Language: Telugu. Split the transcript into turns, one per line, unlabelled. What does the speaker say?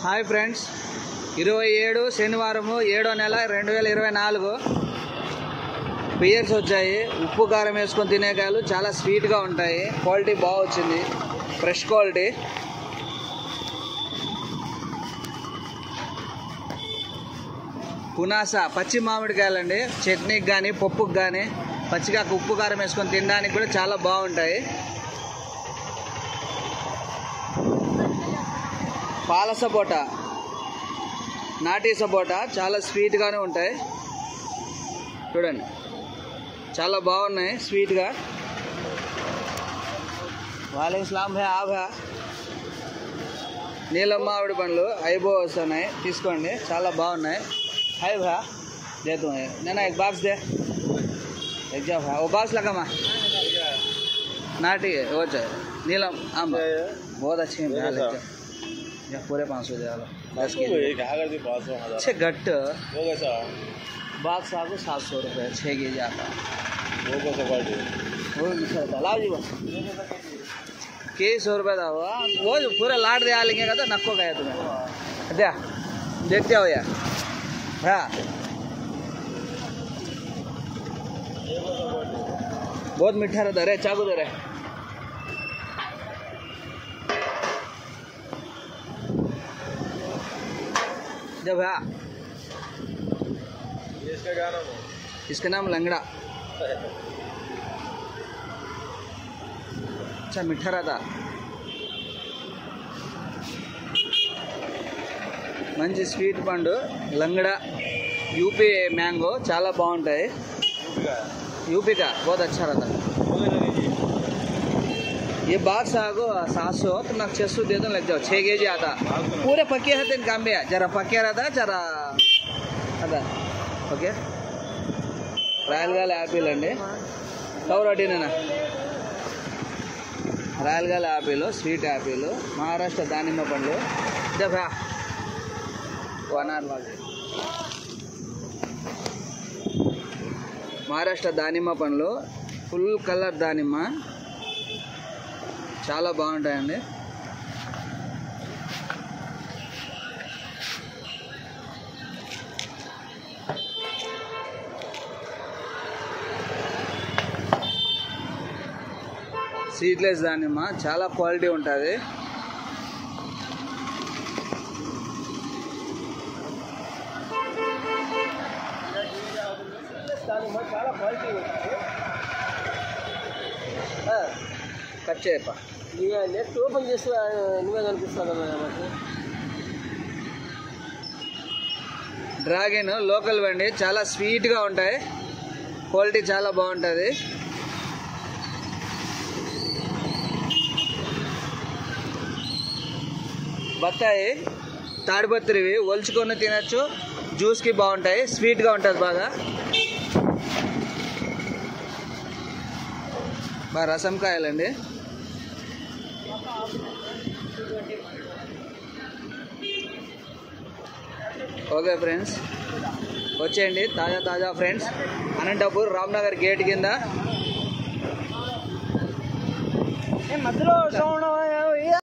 హాయ్ ఫ్రెండ్స్, 27 శనివారం 7వ నెల 2024 పియర్స్ వచ్చాయి. ఉప్పు కారం వేసుకొని తినే కాయలు చాలా స్వీట్గా ఉంటాయి. క్వాలిటీ బాగా వచ్చింది, ఫ్రెష్ క్వాలిటీ. పునాస పచ్చి మామిడికాయలండి. చట్నీకి కానీ పప్పుకి కానీ పచ్చిగా ఉప్పు కారం వేసుకొని తినడానికి కూడా చాలా బాగుంటాయి. పాల సపోటా, నాటి సపోటా చాలా స్వీట్గానే ఉంటాయి. చూడండి, చాలా బాగున్నాయి స్వీట్గా. వాలేకుమ్ సలాం భయ్. ఆభా నీలం మామిడి పండ్లు ఐబో వస్తున్నాయి, తీసుకోండి, చాలా బాగున్నాయి. హాయ్ భా దేతూ నేను एक బాక్స్ దే एक जा भा वो बाक्स लगा मा नाटी है वो चाहिए नीलम आम बहुत अच्छी है या पूरे 500 दे डालो बस के अच्छे गट्ट बाक्स आपको 700 रुपये 6 के जी आता वो लाओ जी बस के 100 रुपये था वो पूरे लाट दे लेंगे का तो नक्को गया तुम्हें अच्छा देखते हो यार। हाँ बहुत मीठा रहता है। चाकू दे रहे जब हाँ इसका नाम लंगड़ा। अच्छा मीठा रहता, మంచి స్వీట్ పండు లంగడా यूपी मैंगो చాలా బాగుంటాయి. यूपी का बहुत अच्छा रहता है। ये बाक्स आगो 700 तो ना 600 दे दो, लग जाओ 6 के जी आता पूरे पके रहते काम में जरा पके रहता जरा अदा ओके। రాయలగాల యాపిల్ అండి, కౌరటీనేనా రాయలగాల యాపిల్, స్వీట్ యాపిల్, మహారాష్ట్ర దానిమ్మ పండ్లు, జబా మహారాష్ట్ర దానిమ్మ పండ్లు ఫుల్ కలర్ దానిమ్మ చాలా బాగుంటాయండి. సీడ్లెస్ దానిమ్మ చాలా క్వాలిటీ ఉంటుంది. చాలా క్వాలిటీ కట్ చేయప్ప ఇక నెట్ ఓపెన్ చేస్తే నువ్వే కనిపిస్తాను కదా మాకు. డ్రాగన్ లోకల్ బండి చాలా స్వీట్గా ఉంటాయి, క్వాలిటీ చాలా బాగుంటుంది. బత్తాయి తాడిపత్రివి ఒలుచుకొని తినచ్చు, జ్యూస్కి బాగుంటాయి, స్వీట్గా ఉంటుంది బాగా. బాగా రసం కాయాలండి. ఓకే ఫ్రెండ్స్, వచ్చేయండి తాజా తాజా ఫ్రెండ్స్. అనంతపూర్ రామ్నగర్ గేట్ కింద మధ్యలో